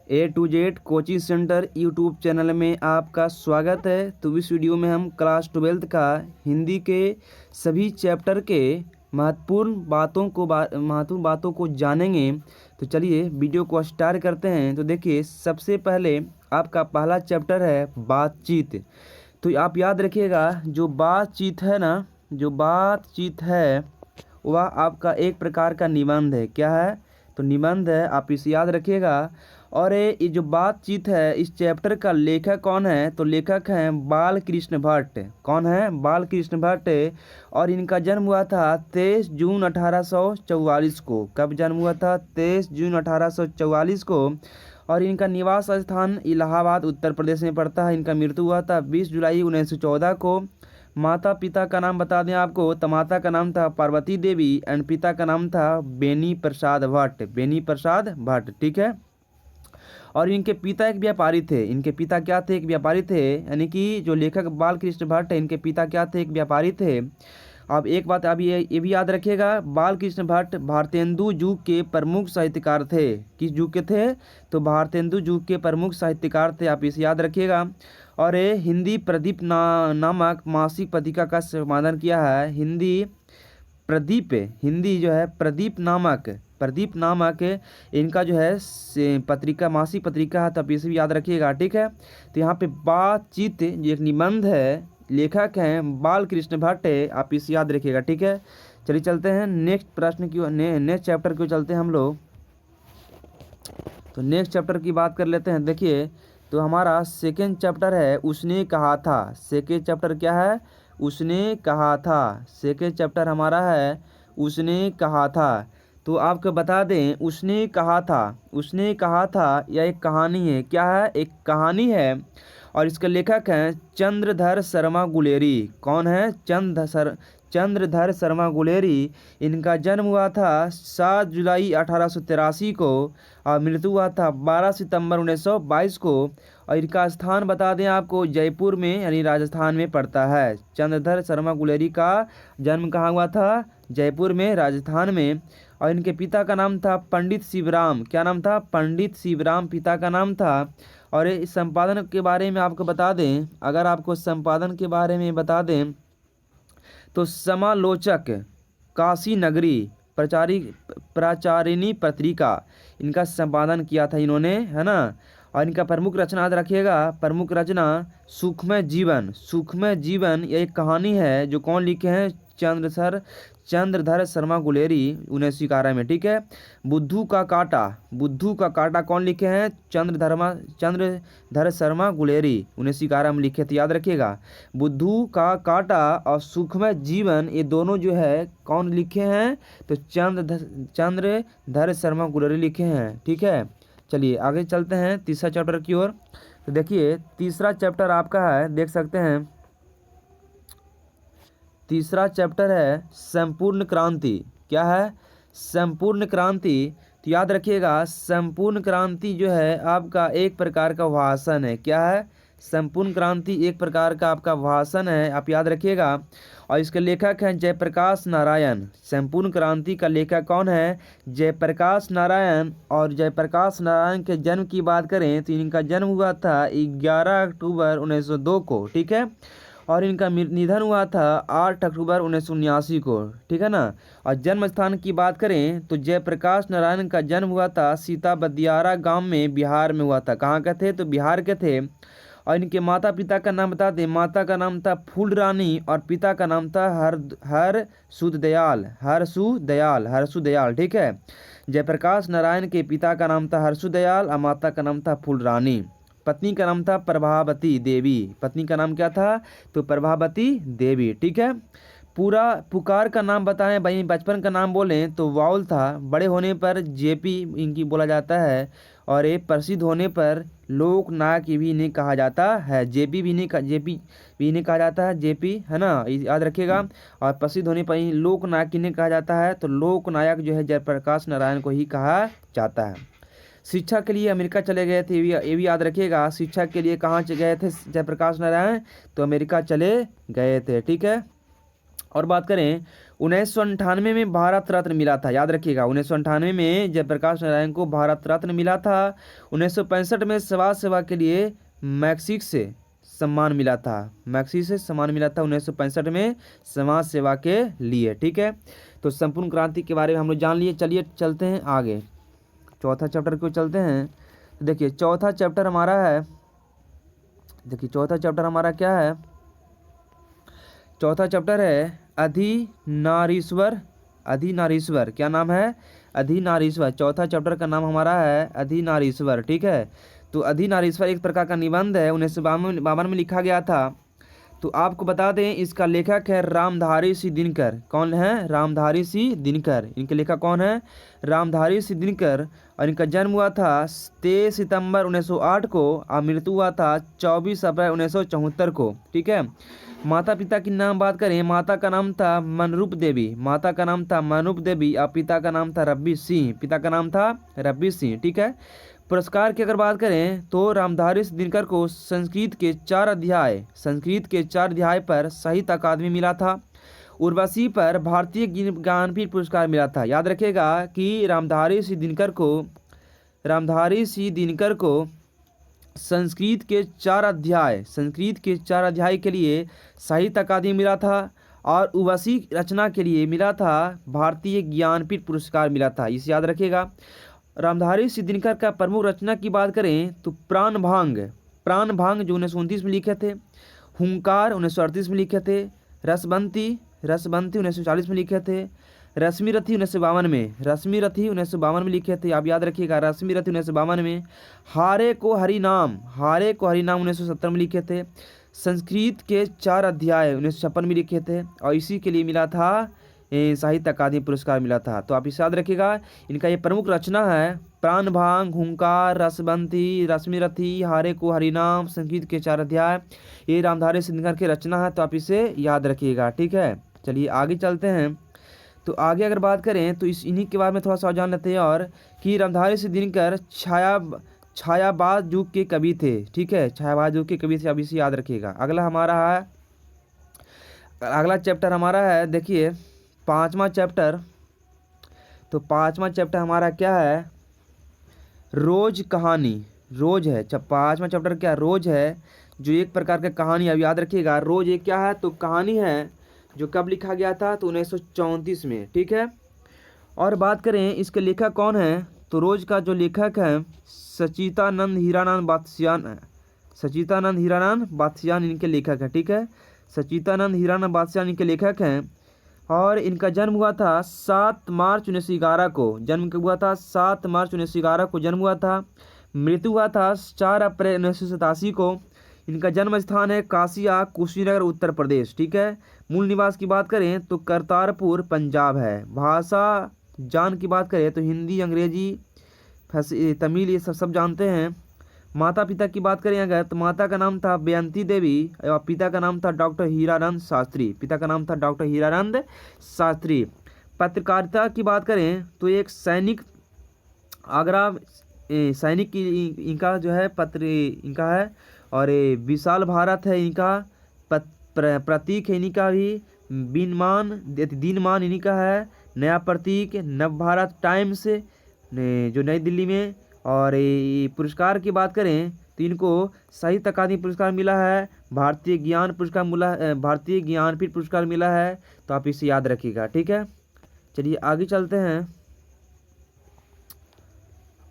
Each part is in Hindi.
A to Z coaching centre YouTube channel में आपका स्वागत है। तो इस वीडियो में हम क्लास 12th का हिंदी के सभी चैप्टर के महत्वपूर्ण बातों को जानेंगे। तो चलिए वीडियो को स्टार्ट करते हैं। तो देखिए, सबसे पहले आपका पहला चैप्टर है बातचीत। तो आप याद रखिएगा, जो बातचीत है वह आपका एक प्रकार का निबंध है। क्या है? तो निबंध है, आप इसे याद रखिएगा। और ये जो बातचीत है, इस चैप्टर का लेखक कौन है? तो लेखक हैं बाल कृष्ण भट्ट। कौन है? बाल कृष्ण भट्ट। और इनका जन्म हुआ था 23 जून 1844 को। कब जन्म हुआ था? 23 जून 1844 को। और इनका निवास स्थान इलाहाबाद उत्तर प्रदेश में पड़ता है। इनका मृत्यु हुआ था 20 जुलाई 1914 को। माता पिता का नाम बता दें आपको, तो माता का नाम था पार्वती देवी एंड पिता का नाम था बेनी प्रसाद भट्ट। ठीक है। और इनके पिता एक व्यापारी थे। इनके पिता क्या थे? एक व्यापारी थे। यानी कि जो लेखक बाल कृष्ण भट्ट है, इनके पिता क्या थे? एक व्यापारी थे। अब एक बात अब ये भी याद रखिएगा, बाल कृष्ण भट्ट भारतेंदु युग के प्रमुख साहित्यकार थे। किस युग के थे? तो भारतेंदु युग के प्रमुख साहित्यकार थे। आप इसे याद रखिएगा। और ये हिंदी प्रदीप नामक मासिक पत्रिका का संपादन किया है। हिंदी जो है प्रदीप नामक इनका जो है पत्रिका, मासिक पत्रिका है। तब इसे भी याद रखिएगा। ठीक है। तो यहाँ पे बातचीत जो एक निबंध है, लेखक हैं बाल कृष्ण भट्ट। आप इसे याद रखिएगा। ठीक है। चलिए चलते हैं नेक्स्ट प्रश्न की, नेक्स्ट चैप्टर की चलते हैं हम लोग। तो नेक्स्ट चैप्टर की बात कर लेते हैं। देखिए, तो हमारा सेकेंड चैप्टर है उसने कहा था। सेकेंड चैप्टर क्या है? उसने कहा था। सेकेंड चैप्टर हमारा है उसने कहा था। तो आपको बता दें, उसने कहा था यह एक कहानी है। क्या है? एक कहानी है। और इसके लेखक हैं चंद्रधर शर्मा गुलेरी। कौन है? चंद्रधर शर्मा गुलेरी। इनका जन्म हुआ था 7 जुलाई 1883 को और मृत्यु हुआ था 12 सितंबर 1922 को। और इनका स्थान बता दें आपको, जयपुर में यानी राजस्थान में पड़ता है। चंद्रधर शर्मा गुलेरी का जन्म कहाँ हुआ था? जयपुर में, राजस्थान में। और इनके पिता का नाम था पंडित शिवराम। क्या नाम था? पंडित शिवराम पिता का नाम था। और इस संपादन के बारे में आपको बता दें, अगर आपको संपादन के बारे में बता दें, तो समालोचक काशी नगरी प्राचारिणी पत्रिका, इनका संपादन किया था इन्होंने, है ना। और इनका प्रमुख रचना याद रखिएगा, प्रमुख रचना सुखमय जीवन ये एक कहानी है जो कौन लिखे हैं? चंद्रधर शर्मा गुलेरी 1911 में। ठीक है। बुद्धू का कांटा कौन लिखे हैं? चंद्रधर शर्मा गुलेरी 1911 में लिखे थे। याद रखिएगा, बुद्धू का कांटा और सुखमय जीवन ये दोनों जो है कौन लिखे हैं? तो चंद्रधर शर्मा गुलेरी लिखे हैं। ठीक है। चलिए आगे चलते हैं तीसरा चैप्टर की ओर। तो देखिए, तीसरा चैप्टर आपका है, देख सकते हैं, तीसरा चैप्टर है संपूर्ण क्रांति। क्या है? संपूर्ण क्रांति। तो याद रखिएगा, संपूर्ण क्रांति जो है आपका एक प्रकार का भाषण है। क्या है? संपूर्ण क्रांति एक प्रकार का आपका भाषण है। आप याद रखिएगा। और इसके लेखक हैं जयप्रकाश नारायण। संपूर्ण क्रांति का लेखक कौन है? जयप्रकाश नारायण। और जयप्रकाश नारायण के जन्म की बात करें तो इनका जन्म हुआ था 11 अक्टूबर 1902 को। ठीक है। और इनका निधन हुआ था 8 अक्टूबर 1979 को। ठीक है ना। और जन्म स्थान की बात करें तो जयप्रकाश नारायण का जन्म हुआ था सीता बदियारा गांव में, बिहार में हुआ था। कहाँ के थे? तो बिहार के थे। और इनके माता पिता का नाम बता दें, माता का नाम था फूल रानी और पिता का नाम था हरसुदयाल। ठीक है। जयप्रकाश नारायण के पिता का नाम था हरसुदयाल और माता का नाम था फूल रानी। पत्नी का नाम था प्रभावती देवी। पत्नी का नाम क्या था? तो प्रभावती देवी। ठीक है। पूरा पुकार का नाम बताएं भाई, बचपन का नाम बोलें तो वाउल था। बड़े होने पर जेपी इनकी बोला जाता है। और ये प्रसिद्ध होने पर लोक नायक भी इन्हें कहा जाता है। जेपी भी इन्हें कहा जाता है। जेपी, है ना, याद रखिएगा। और प्रसिद्ध होने पर ही लोक नायक इन्हें कहा जाता है। तो लोक नायक जो है जयप्रकाश नारायण को ही कहा जाता है। शिक्षा के लिए अमेरिका चले गए थे, ये भी याद रखिएगा। शिक्षा के लिए कहाँ गए थे जयप्रकाश नारायण? तो अमेरिका चले गए थे। ठीक है। और बात करें 1998 में भारत रत्न मिला था, याद रखिएगा। 1998 में जयप्रकाश नारायण को भारत रत्न मिला था। 1965 में समाज सेवा के लिए मैक्सिक से सम्मान मिला था, मैक्सिक से सम्मान मिला था 1965 में समाज सेवा के लिए। ठीक है, तो संपूर्ण क्रांति के बारे में हम लोग जान लिए। चलिए चलते हैं आगे, चौथा चैप्टर को चलते हैं। तो देखिए चौथा चैप्टर हमारा है, देखिए चौथा चैप्टर हमारा क्या है, चौथा चैप्टर है अधिनारीश्वर। अधिनारीश्वर क्या नाम है, अधिनारीश्वर। चौथा चैप्टर का नाम हमारा है अधिनारीश्वर। ठीक है, तो अधिनारीश्वर एक प्रकार का निबंध है, 1952 में लिखा गया था। तो आपको बता दें इसका लेखक है रामधारी सिंह दिनकर। कौन है, रामधारी सिंह दिनकर। इनके लेखक कौन है, रामधारी सिंह दिनकर। और इनका जन्म हुआ था 23 सितंबर 1908 को और मृत्यु हुआ था 24 अप्रैल 1974 को। ठीक है, माता पिता की नाम बात करें, माता का नाम था मनरूप देवी, माता का नाम था मनरूप देवी और पिता का नाम था रब्बी सिंह, पिता का नाम था रब्बी सिंह। ठीक है, पुरस्कार की अगर बात करें तो रामधारी सिंह दिनकर को संस्कृत के 4 अध्याय पर साहित्य अकादमी मिला था। उर्वशी पर भारतीय ज्ञानपीठ पुरस्कार मिला था। याद रखिएगा कि रामधारी सिंह दिनकर को संस्कृत के 4 अध्याय के लिए साहित्य अकादमी मिला था और उर्वशी रचना के लिए मिला था भारतीय ज्ञानपीठ पुरस्कार मिला था। इसे याद रखिएगा। रामधारी सिंह दिनकर का प्रमुख रचना की बात करें तो प्राण भांग जो 1929 में लिखे थे, हुंकार 1938 में लिखे थे, रसबंती 1940 में लिखे थे, रश्मि रथी 1952 में लिखे थे, आप याद रखिएगा रश्मि रथी 1952 में। हारे को हरिनाम 1970 में लिखे थे। संस्कृत के 4 अध्याय 1956 में लिखे थे और इसी के लिए मिला था साहित्य अकादमी पुरस्कार मिला था। तो आप इसे याद रखिएगा, इनका ये प्रमुख रचना है प्राण भांग, हुंकार, रसबंती, रश्मि रथी, हारे को हरिनाम, संस्कृत के 4 अध्याय, ये रामधारी सिंह दिनकर की रचना है। तो आप इसे याद रखिएगा। ठीक है, चलिए आगे चलते हैं। तो आगे अगर बात करें तो इन्हीं के बारे में थोड़ा सा जान लेते हैं और कि रामधारी सिंह दिनकर छायावाद युग के कवि थे। ठीक है, छायावाद युग के कवि थे, अब इसे याद रखिएगा। अगला चैप्टर हमारा है, देखिए 5वां चैप्टर। तो 5वां चैप्टर हमारा क्या है, रोज कहानी। रोज है 5वां चैप्टर क्या, रोज है, जो एक प्रकार का कहानी। अब याद रखिएगा रोज एक क्या है, तो कहानी है जो कब लिखा गया था, तो 1934 में। ठीक है, और बात करें इसके लेखक कौन है, तो रोज का जो लेखक है सच्चिदानंद हीरानंद बात्स्यायन इनके लेखक है। ठीक है, सच्चिदानंद हीरानंद बात्स्यायन इनके लेखक हैं। और इनका जन्म हुआ था 7 मार्च 1911 को, जन्म कब हुआ था, 7 मार्च 1911 को जन्म हुआ था। मृत्यु हुआ था 4 अप्रैल 1987 को। इनका जन्म स्थान है कासिया, कुशीनगर, उत्तर प्रदेश। ठीक है, मूल निवास की बात करें तो करतारपुर, पंजाब है। भाषा जान की बात करें तो हिंदी, अंग्रेजी, तमिल ये सब जानते हैं। माता पिता की बात करें अगर तो माता का नाम था बेयंती देवी और पिता का नाम था डॉक्टर हीरानंद शास्त्री। पत्रकारिता की बात करें तो एक सैनिक इनका जो है पत्र इनका है और विशाल भारत है इनका प्रतीक है इनका भी, दिनमान इन्हीं का है, नया प्रतीक, नव भारत टाइम्स जो नई दिल्ली में। और पुरस्कार की बात करें तो इनको साहित्य अकादमी पुरस्कार मिला है, भारतीय ज्ञानपीठ पुरस्कार मिला है। तो आप इसे याद रखिएगा। ठीक है, चलिए आगे चलते हैं।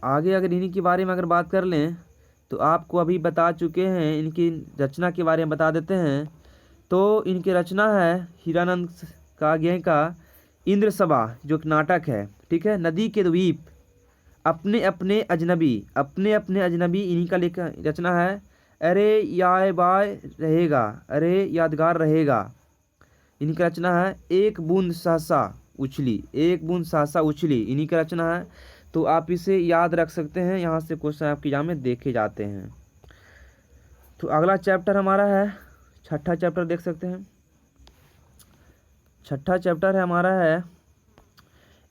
आगे अगर इन्हीं के बारे में अगर बात कर लें तो आपको अभी बता चुके हैं, इनकी रचना के बारे में बता देते हैं। तो इनकी रचना है हीरानंद का इंद्र सभा जो एक नाटक है। ठीक है, नदी के द्वीप, अपने अपने अजनबी इन्हीं का रचना है। अरे यादगार रहेगा इन्हीं का रचना है। एक बूंद सहसा उछली इन्हीं का रचना है। तो आप इसे याद रख सकते हैं, यहाँ से क्वेश्चन आपके एग्जाम में देखे जाते हैं। तो अगला चैप्टर हमारा है 6ठा चैप्टर, देख सकते हैं 6ठा चैप्टर है हमारा है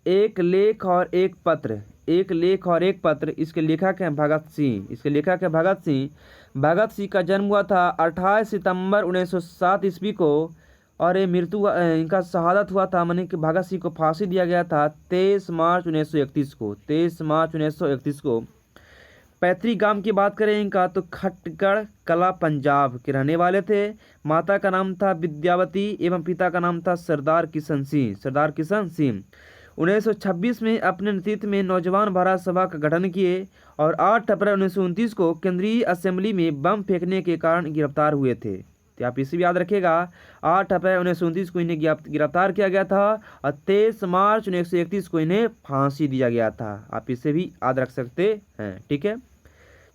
एक लेख और एक पत्र। इसके लेखक हैं भगत सिंह। भगत सिंह का जन्म हुआ था 28 सितंबर 1907 ईस्वी को और ये मृत्यु इनका शहादत हुआ था, माने कि भगत सिंह को फांसी दिया गया था 23 मार्च 1931 को, 23 मार्च 1931 को। पैतृक गांव की बात करें इनका तो खटगढ़ कला पंजाब के रहने वाले थे। माता का नाम था विद्यावती एवं पिता का नाम था सरदार किशन सिंह, सरदार किशन सिंह। 1926 में अपने नेतृत्व में नौजवान भारत सभा का गठन किए और 8 अप्रैल 1929 को केंद्रीय असेंबली में बम फेंकने के कारण गिरफ्तार हुए थे। तो आप इसे भी याद रखिएगा, 8 अप्रैल 1929 को इन्हें गिरफ्तार किया गया था और 23 मार्च 1931 को इन्हें फांसी दिया गया था। आप इसे भी याद रख सकते हैं, ठीक है।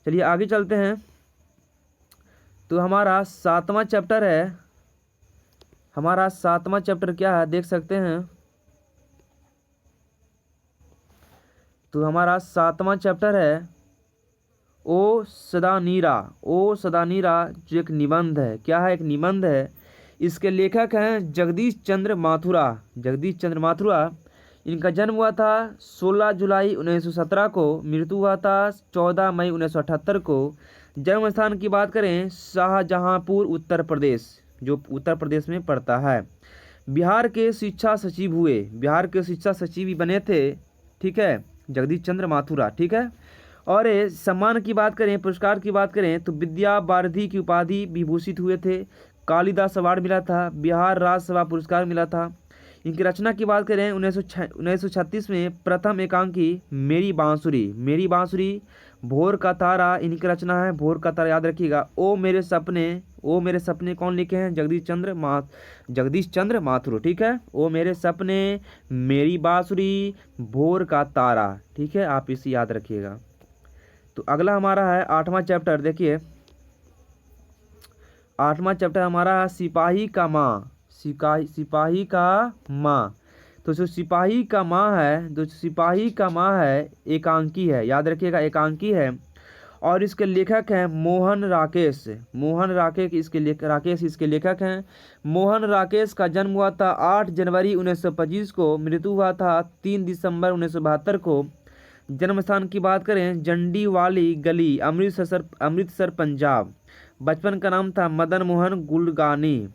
चलिए आगे चलते हैं। तो हमारा 7वां चैप्टर है, हमारा 7वां चैप्टर क्या है देख सकते हैं। तो हमारा 7वां चैप्टर है ओ सदा नीरा। ओ सदा नीरा जो एक निबंध है, क्या है, एक निबंध है। इसके लेखक हैं जगदीश चंद्र माथुरा, जगदीश चंद्र माथुरा। इनका जन्म हुआ था 16 जुलाई 1917 को, मृत्यु हुआ था 14 मई 1978 को। जन्म स्थान की बात करें शाहजहांपुर उत्तर प्रदेश, जो उत्तर प्रदेश में पड़ता है। बिहार के शिक्षा सचिव हुए, बिहार के शिक्षा सचिव भी बने थे, ठीक है, जगदीश चंद्र माथुरा, ठीक है। और सम्मान की बात करें, पुरस्कार की बात करें तो विद्या भारती की उपाधि विभूषित हुए थे, कालिदास अवार्ड मिला था, बिहार राज्यसभा पुरस्कार मिला था। इनकी रचना की बात करें 1936 में प्रथम एकांकी मेरी बांसुरी, मेरी बांसुरी, भोर का तारा इनकी रचना है, भोर का तारा याद रखिएगा। ओ मेरे सपने, ओ मेरे सपने कौन लिखे हैं, जगदीश चंद्र माथुर, ठीक है। ओ मेरे सपने, मेरी बांसुरी, भोर का तारा, ठीक है, आप इसे याद रखिएगा। तो अगला हमारा है 8वां चैप्टर, देखिए 8वां चैप्टर हमारा है सिपाही का माँ, सिपाही का माँ। तो जो सिपाही का माँ है, जो सिपाही का माँ है एकांकी है, याद रखिएगा एकांकी है। और इसके लेखक हैं मोहन राकेश, मोहन राकेश इसके लेखक हैं। मोहन राकेश का जन्म हुआ था 8 जनवरी 1925 को, मृत्यु हुआ था 3 दिसंबर 1972 को। जन्म स्थान की बात करें जंडी वाली गली, अमृतसर पंजाब। बचपन का नाम था मदन मोहन गुगलानी,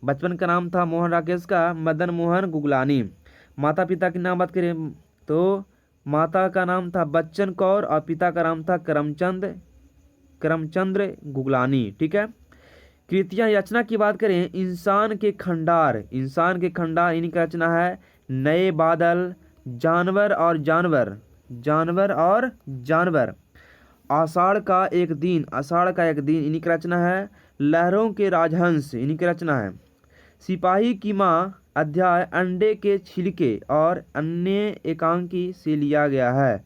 बचपन का नाम था मोहन राकेश का मदन मोहन गुगलानी। माता पिता की नाम बात करें तो माता का नाम था बच्चन कौर और पिता का नाम था करमचंद्र गुगलानी, ठीक है। कृतियाँ रचना की बात करें इंसान के खंडार, इंसान के खंडार इनकी रचना है नए बादल, जानवर और जानवर, जानवर और जानवर, आषाढ़ का एक दिन, आषाढ़ का एक दिन इन्हीं की रचना है। लहरों के राजहंस इन्हीं की रचना है। सिपाही की माँ अध्याय अंडे के छिलके और अन्य एकांकी से लिया गया है,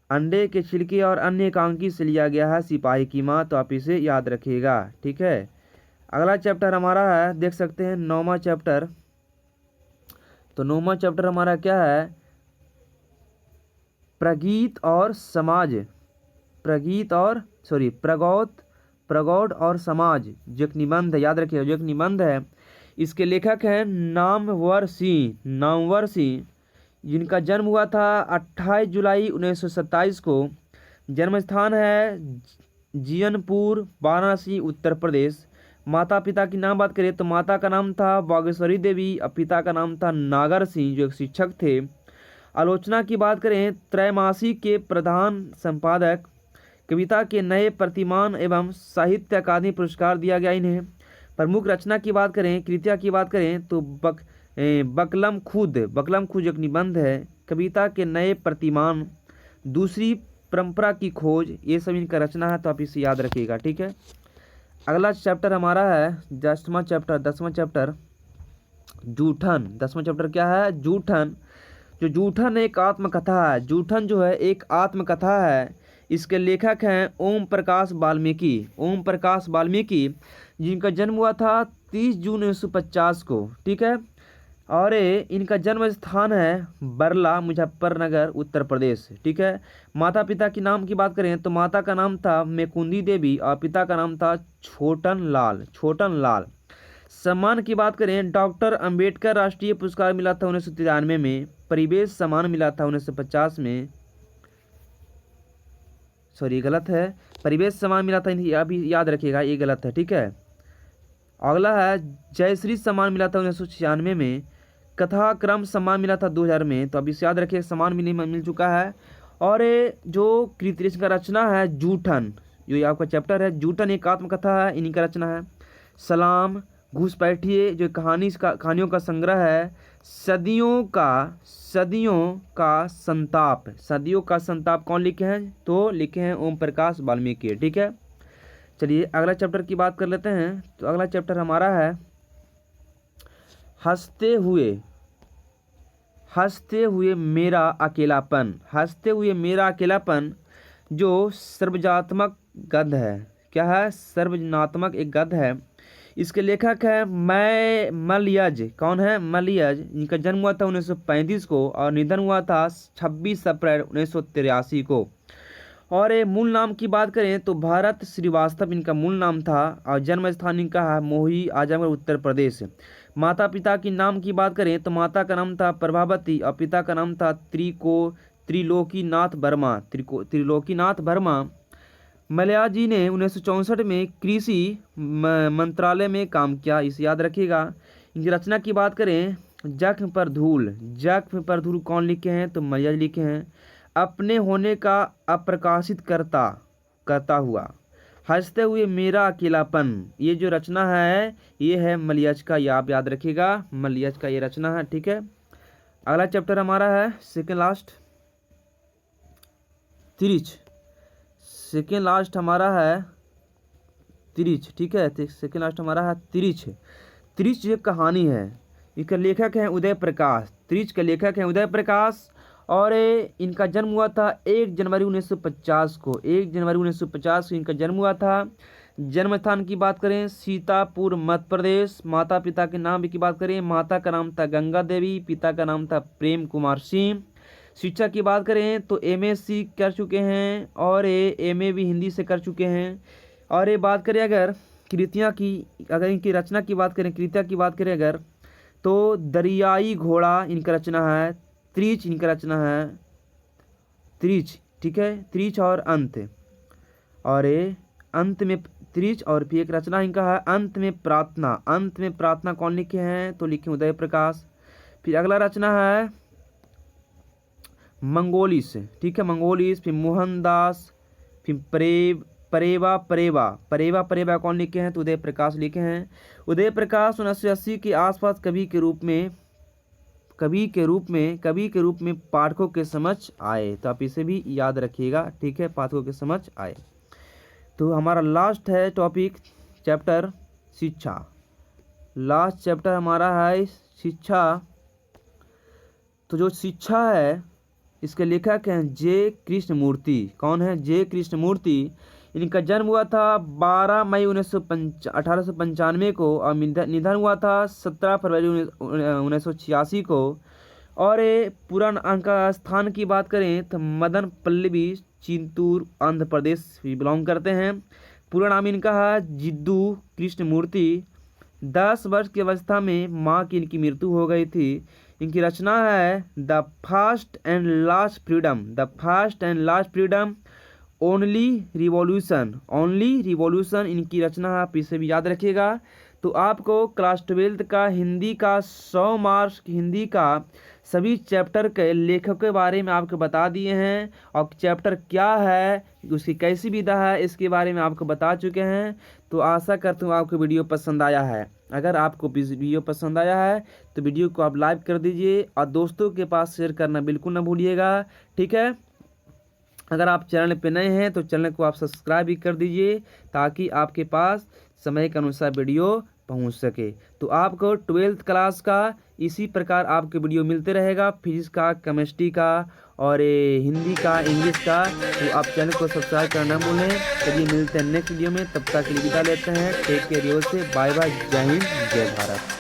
अंडे के छिलके और अन्य एकांकी से लिया गया है सिपाही की माँ, तो आप इसे याद रखिएगा, ठीक है। अगला चैप्टर हमारा है देख सकते हैं 9वां चैप्टर। तो 9वां चैप्टर हमारा क्या है, प्रगीत और समाज, प्रगौड़ और समाज, जो एक निबंध है, याद रखिए जो एक निबंध है। इसके लेखक हैं नामवर सिंह, जिनका जन्म हुआ था 28 जुलाई 1927 को। जन्म स्थान है जियनपुर, वाराणसी, उत्तर प्रदेश। माता पिता की नाम बात करें तो माता का नाम था बागेश्वरी देवी और पिता का नाम था नागर सिंह, जो एक शिक्षक थे। आलोचना की बात करें त्रैमासिक के प्रधान संपादक, कविता के नए प्रतिमान एवं साहित्य अकादमी पुरस्कार दिया गया इन्हें। प्रमुख रचना की बात करें, कृतियाँ की बात करें तो बकलम खुद एक निबंध है, कविता के नए प्रतिमान, दूसरी परंपरा की खोज, ये सब इनका रचना है, तो आप इसे याद रखिएगा, ठीक है। अगला चैप्टर हमारा है 10वां चैप्टर जूठन। 10वां चैप्टर क्या है, जूठन। जो जूठन एक आत्मकथा है, जूठन जो है एक आत्मकथा है। इसके लेखक हैं ओम प्रकाश वाल्मीकि, जिनका जन्म हुआ था 30 जून 1950 को, ठीक है। और इनका जन्म स्थान है बरला, मुजफ्फरनगर, उत्तर प्रदेश, ठीक है। माता पिता की नाम की बात करें तो माता का नाम था मेकुंदी देवी और पिता का नाम था छोटन लाल। सम्मान की बात करें डॉक्टर अंबेडकर राष्ट्रीय पुरस्कार मिला था 1993 में, परिवेश सम्मान मिला था 1950 में, सॉरी गलत है, परिवेश सम्मान मिला था, अभी याद रखिएगा ये गलत है, ठीक है। अगला है जयश्री सम्मान मिला था 1996 में, कथा क्रम सम्मान मिला था 2000 में। तो अब इसे याद रखिए, सम्मान मिल चुका है। और ये जो कृतिश्र का रचना है जूठन, जो ये आपका चैप्टर है जूठन, एक आत्मकथा है, इन्हीं का रचना है। सलाम, घुसपैठिए जो कहानियों का संग्रह है। सदियों का संताप कौन लिखे हैं? तो लिखे हैं ओम प्रकाश वाल्मीकि। ठीक है, चलिए अगला चैप्टर की बात कर लेते हैं। तो अगला चैप्टर हमारा है हंसते हुए मेरा अकेलापन, जो सर्वनात्मक गद्य है। क्या है? सर्वनात्मक एक गद्य है। इसके लेखक है मलयज। कौन है? मलयज। इनका जन्म हुआ था 1935 को और निधन हुआ था 26 अप्रैल 1983 को। और ये मूल नाम की बात करें तो भारत श्रीवास्तव इनका मूल नाम था और जन्म स्थान इनका है मोही, आजमगढ़, उत्तर प्रदेश। माता पिता की नाम की बात करें तो माता का नाम था प्रभावती और पिता का नाम था त्रिलोकीनाथ वर्मा। मलया जी ने 1964 में कृषि मंत्रालय में काम किया, इसे याद रखिएगा। इनकी रचना की बात करें, जख्म पर धूल कौन लिखे हैं? तो मलया जी लिखे हैं। अपने होने का अप्रकाशित करता हुआ, हंसते हुए मेरा अकेलापन, ये जो रचना है ये है मलयज का, ये आप याद रखिएगा, मलयज का ये रचना है। ठीक है, अगला चैप्टर हमारा है सेकेंड लास्ट हमारा है तिरिच। ठीक है, सेकेंड लास्ट हमारा है तिरिच जो कहानी है। इसका लेखक है उदय प्रकाश। और इनका जन्म हुआ था 1 जनवरी 1950 को। इनका जन्म हुआ था। जन्म स्थान की बात करें सीतापुर, मध्य प्रदेश। माता पिता के नाम की बात करें, माता का नाम था गंगा देवी, पिता का नाम था प्रेम कुमार सिंह। शिक्षा की बात करें तो MSc कर चुके हैं और MA भी हिंदी से कर चुके हैं। और ये बात करें अगर इनकी रचना की बात करें, कृतियाँ की बात करें अगर, तो दरियाई घोड़ा इनका रचना है। त्रिच इनका रचना है, ठीक है, त्रिच और अंत। और अंत में त्रिच और फिर एक रचना इनका है अंत में प्रार्थना कौन लिखे हैं? तो लिखे उदय प्रकाश। फिर अगला रचना है मंगोलिस। ठीक है, मंगोलिस। फिर मोहनदास। फिर परेवा कौन लिखे हैं? तो उदय प्रकाश लिखे हैं। उदय प्रकाश 1980 के आसपास कवि के रूप में पाठकों के समक्ष आए। तो आप इसे भी याद रखिएगा। ठीक है, पाठकों के समक्ष आए। तो हमारा लास्ट है टॉपिक चैप्टर शिक्षा। लास्ट चैप्टर हमारा है शिक्षा। तो जो शिक्षा है इसके लेखक हैं जे कृष्णमूर्ति। कौन है? जे कृष्णमूर्ति। इनका जन्म हुआ था 12 मई 1895 को और निधन हुआ था 17 फरवरी 1986 को। और पुरान का स्थान की बात करें तो मदन पल्लवी, चिंतूर, आंध्र प्रदेश भी बिलोंग करते हैं। पूरा नाम इनका है जिद्दू कृष्णमूर्ति। 10 वर्ष की अवस्था में माँ की इनकी मृत्यु हो गई थी। इनकी रचना है the first and last freedom, only revolution इनकी रचना है। आप इसे भी याद रखिएगा। तो आपको क्लास 12th का हिंदी का 100 मार्क्स हिंदी का सभी चैप्टर के लेखकों के बारे में आपको बता दिए हैं और चैप्टर क्या है, उसकी कैसी विधा है, इसके बारे में आपको बता चुके हैं। तो आशा करता हूँ आपको वीडियो पसंद आया है। अगर आपको वीडियो पसंद आया है तो वीडियो को आप लाइक कर दीजिए और दोस्तों के पास शेयर करना बिल्कुल ना भूलिएगा। ठीक है, अगर आप चैनल पे नए हैं तो चैनल को आप सब्सक्राइब भी कर दीजिए ताकि आपके पास समय के अनुसार वीडियो पहुंच सके। तो आपको 12th क्लास का इसी प्रकार आपके वीडियो मिलते रहेगा, फिजिक्स का, केमिस्ट्री का और हिंदी का, इंग्लिश का। तो आप चैनल को सब्सक्राइब करना भूलें। चलिए मिलते हैं नेक्स्ट वीडियो में, तब तक के लिए विदा लेते हैं। टेक केयर, से बाय बाय, जय हिंद, जय भारत।